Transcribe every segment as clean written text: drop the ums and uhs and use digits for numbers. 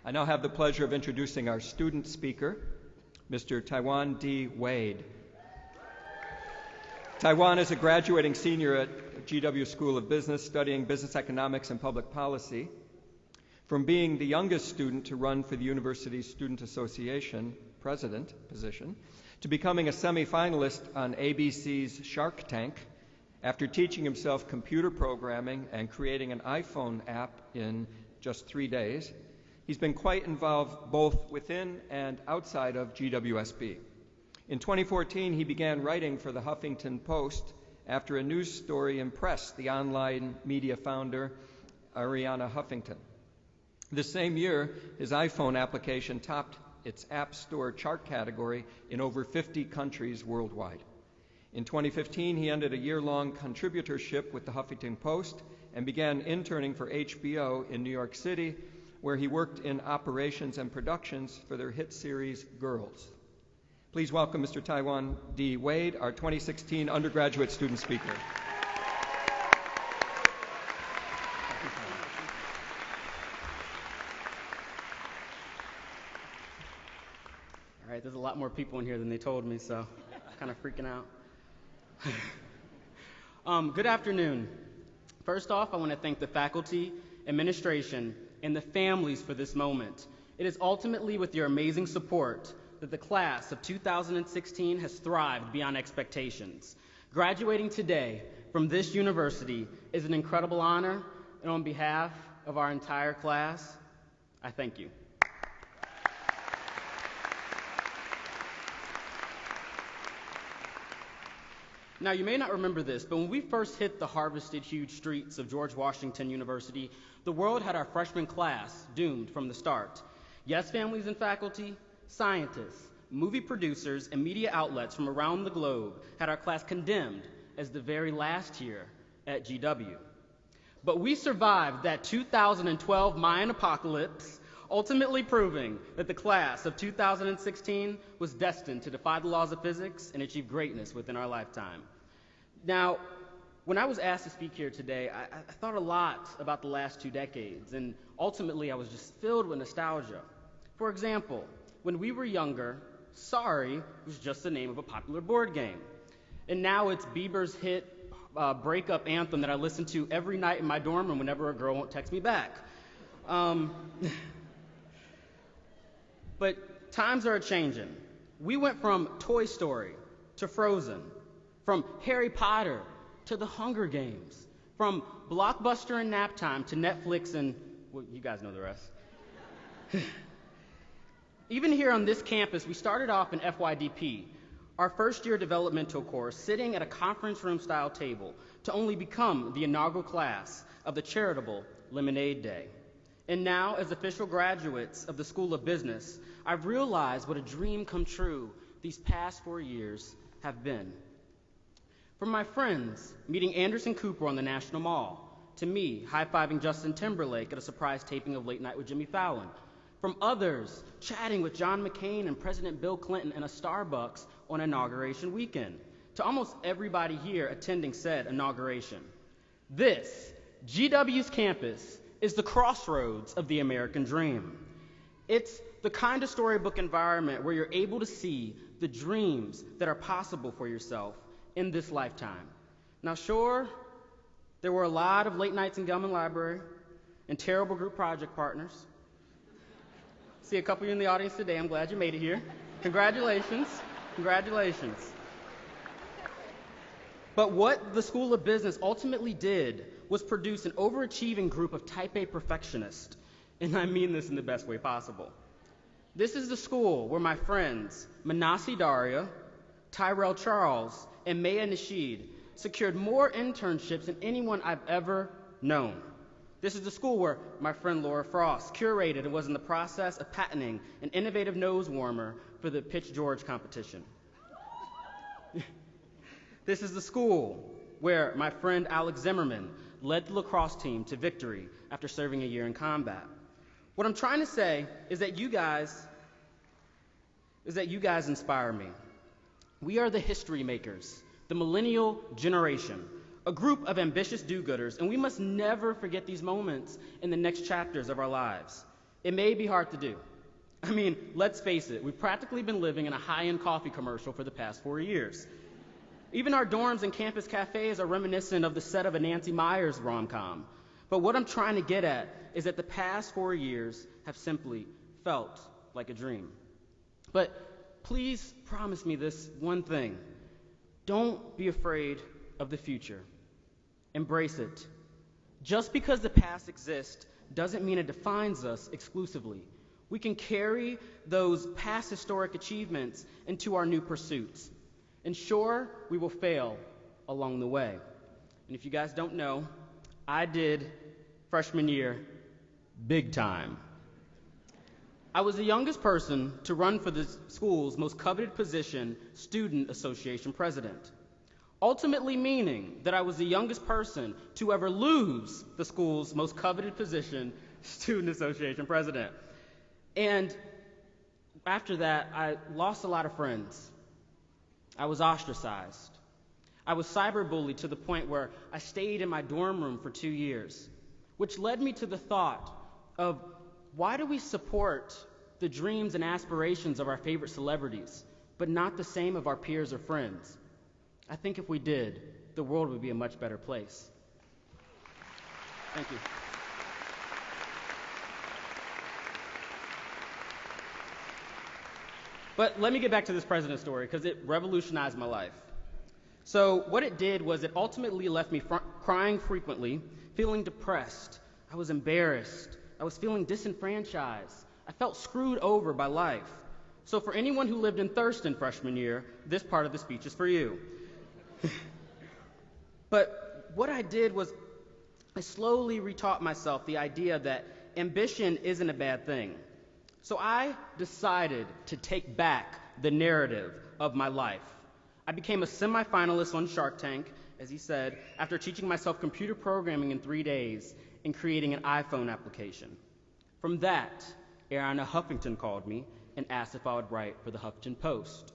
I now have the pleasure of introducing our student speaker, Mr. Tywan D. Wade. Tywan is a graduating senior at GW School of Business, studying business economics and public policy. From being the youngest student to run for the university's Student Association president position, to becoming a semifinalist on ABC's Shark Tank, after teaching himself computer programming and creating an iPhone app in just 3 days, he's been quite involved both within and outside of GWSB. In 2014, he began writing for the Huffington Post after a news story impressed the online media founder, Arianna Huffington. The same year, his iPhone application topped its App Store chart category in over 50 countries worldwide. In 2015, he ended a year-long contributorship with the Huffington Post and began interning for HBO in New York City, where he worked in operations and productions for their hit series, Girls. Please welcome Mr. Tywan D. Wade, our 2016 undergraduate student speaker. All right, there's a lot more people in here than they told me, so I'm kind of freaking out. Good afternoon. First off, I want to thank the faculty, administration, and the families for this moment. It is ultimately with your amazing support that the class of 2016 has thrived beyond expectations. Graduating today from this university is an incredible honor, and on behalf of our entire class, I thank you. Now, you may not remember this, but when we first hit the harvested huge streets of George Washington University, the world had our freshman class doomed from the start. Yes, families and faculty, scientists, movie producers, and media outlets from around the globe had our class condemned as the very last year at GW. But we survived that 2012 Mayan apocalypse, ultimately proving that the class of 2016 was destined to defy the laws of physics and achieve greatness within our lifetime. Now, when I was asked to speak here today, I thought a lot about the last 2 decades, and ultimately I was just filled with nostalgia. For example, when we were younger, Sorry was just the name of a popular board game. And now it's Bieber's hit breakup anthem that I listen to every night in my dorm room whenever a girl won't text me back. But times are a-changing. We went from Toy Story to Frozen, from Harry Potter to the Hunger Games, from Blockbuster and nap time to Netflix and, well, you guys know the rest. Even here on this campus, we started off in FYDP, our first-year developmental course, sitting at a conference room-style table to only become the inaugural class of the charitable Lemonade Day. And now, as official graduates of the School of Business, I've realized what a dream come true these past 4 years have been. From my friends meeting Anderson Cooper on the National Mall, to me high-fiving Justin Timberlake at a surprise taping of Late Night with Jimmy Fallon, from others chatting with John McCain and President Bill Clinton in a Starbucks on inauguration weekend, to almost everybody here attending said inauguration. This, GW's campus, is the crossroads of the American dream. It's the kind of storybook environment where you're able to see the dreams that are possible for yourself in this lifetime. Now, sure, there were a lot of late nights in Gelman Library and terrible group project partners. See a couple of you in the audience today. I'm glad you made it here. Congratulations. Congratulations. But what the School of Business ultimately did was produce an overachieving group of type A perfectionists, and I mean this in the best way possible. This is the school where my friends Manasi Daria, Tyrell Charles, and Maya Nasheed secured more internships than anyone I've ever known. This is the school where my friend Laura Frost curated and was in the process of patenting an innovative nose warmer for the Pitch George competition. This is the school where my friend Alex Zimmerman led the lacrosse team to victory after serving a year in combat. What I'm trying to say is that you guys inspire me. We are the history makers, the millennial generation, a group of ambitious do-gooders, and we must never forget these moments in the next chapters of our lives. It may be hard to do. I mean, let's face it, we've practically been living in a high-end coffee commercial for the past 4 years. Even our dorms and campus cafes are reminiscent of the set of a Nancy Meyers rom-com. But what I'm trying to get at is that the past 4 years have simply felt like a dream. But please promise me this one thing. Don't be afraid of the future. Embrace it. Just because the past exists doesn't mean it defines us exclusively. We can carry those past historic achievements into our new pursuits. And sure, we will fail along the way. And if you guys don't know, I did freshman year big time. I was the youngest person to run for the school's most coveted position, Student Association President, ultimately meaning that I was the youngest person to ever lose the school's most coveted position, Student Association President. And after that, I lost a lot of friends. I was ostracized. I was cyberbullied to the point where I stayed in my dorm room for 2 years, which led me to the thought of, why do we support the dreams and aspirations of our favorite celebrities, but not the same of our peers or friends? I think if we did, the world would be a much better place. Thank you. But let me get back to this president story, because it revolutionized my life. So what it did was it ultimately left me crying frequently, feeling depressed. I was embarrassed. I was feeling disenfranchised. I felt screwed over by life. So for anyone who lived in Thurston freshman year, this part of the speech is for you. But what I did was I slowly retaught myself the idea that ambition isn't a bad thing. So I decided to take back the narrative of my life. I became a semi-finalist on Shark Tank, as he said, after teaching myself computer programming in 3 days and creating an iPhone application. From that, Ariana Huffington called me and asked if I would write for the Huffington Post.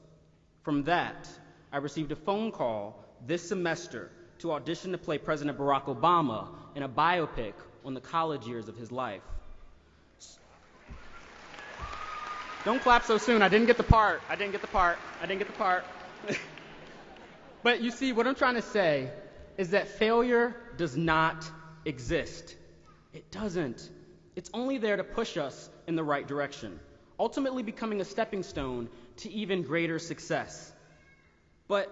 From that, I received a phone call this semester to audition to play President Barack Obama in a biopic on the college years of his life. Don't clap so soon. I didn't get the part. But you see, what I'm trying to say is that failure does not exist. It doesn't. It's only there to push us in the right direction, ultimately becoming a stepping stone to even greater success. But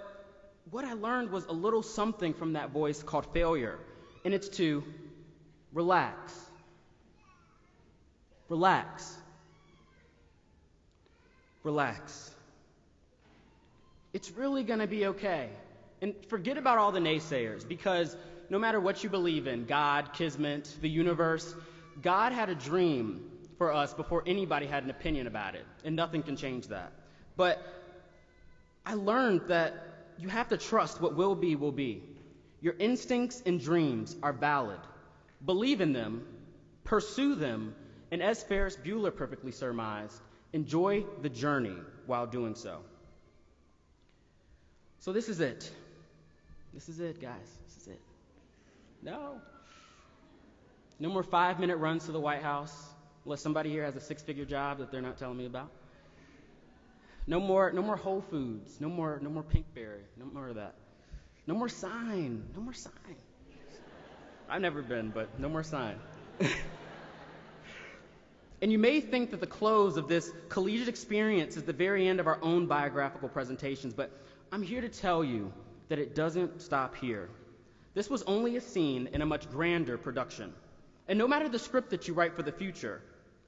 what I learned was a little something from that voice called failure, and it's to relax. Relax. Relax. It's really going to be okay. And forget about all the naysayers, because no matter what you believe in, God, Kismet, the universe, God had a dream for us before anybody had an opinion about it, and nothing can change that. But I learned that you have to trust what will be will be. Your instincts and dreams are valid. Believe in them, pursue them, and as Ferris Bueller perfectly surmised, enjoy the journey while doing so. So this is it. This is it, guys. This is it. No more 5-minute runs to the White House, unless somebody here has a 6-figure job that they're not telling me about. No more Whole Foods. No more Pinkberry. No more of that. No more sign. I've never been, but no more sign. And you may think that the close of this collegiate experience is the very end of our own biographical presentations, but I'm here to tell you that it doesn't stop here. This was only a scene in a much grander production. And no matter the script that you write for the future,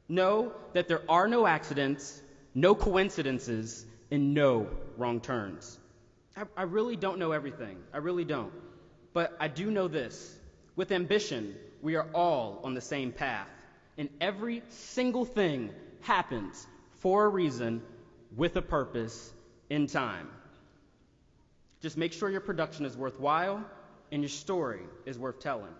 know that there are no accidents, no coincidences, and no wrong turns. I really don't know everything. I really don't. But I do know this. With ambition, we are all on the same path. And every single thing happens for a reason, with a purpose, in time. Just make sure your production is worthwhile and your story is worth telling.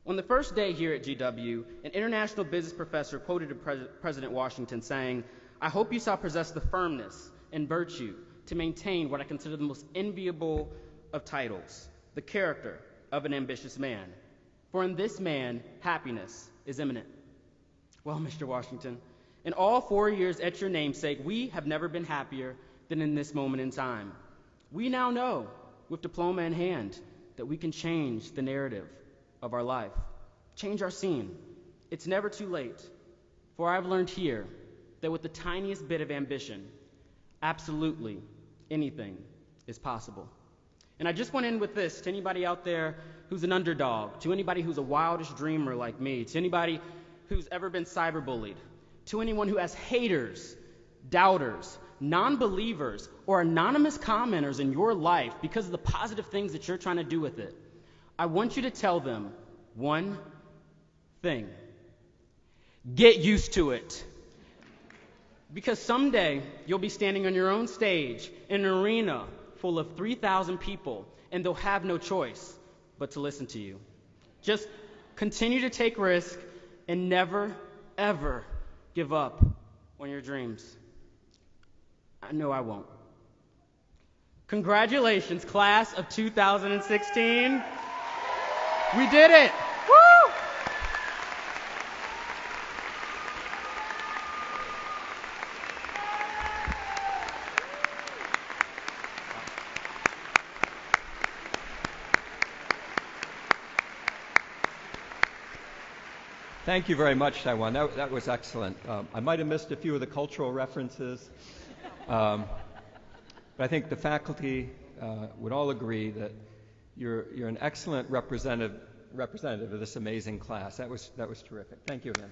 On the first day here at GW, an international business professor quoted President Washington saying, "I hope you shall possess the firmness and virtue to maintain what I consider the most enviable of titles, the character of an ambitious man. For in this man, happiness is imminent." Well, Mr. Washington, in all 4 years at your namesake, we have never been happier than in this moment in time. We now know, with diploma in hand, that we can change the narrative of our life, change our scene. It's never too late, for I've learned here that with the tiniest bit of ambition, absolutely anything is possible. And I just went in with this to anybody out there who's an underdog, to anybody who's a wildest dreamer like me, to anybody who's ever been cyberbullied, to anyone who has haters, doubters, non-believers, or anonymous commenters in your life because of the positive things that you're trying to do with it. I want you to tell them one thing. Get used to it. Because someday you'll be standing on your own stage in an arena full of 3,000 people, and they'll have no choice but to listen to you. Just continue to take risks and never, ever give up on your dreams. I know I won't. Congratulations, class of 2016. We did it! Woo! Thank you very much, Tywan. That was excellent. I might have missed a few of the cultural references, but I think the faculty would all agree that you're an excellent representative of this amazing class. That was terrific. Thank you again.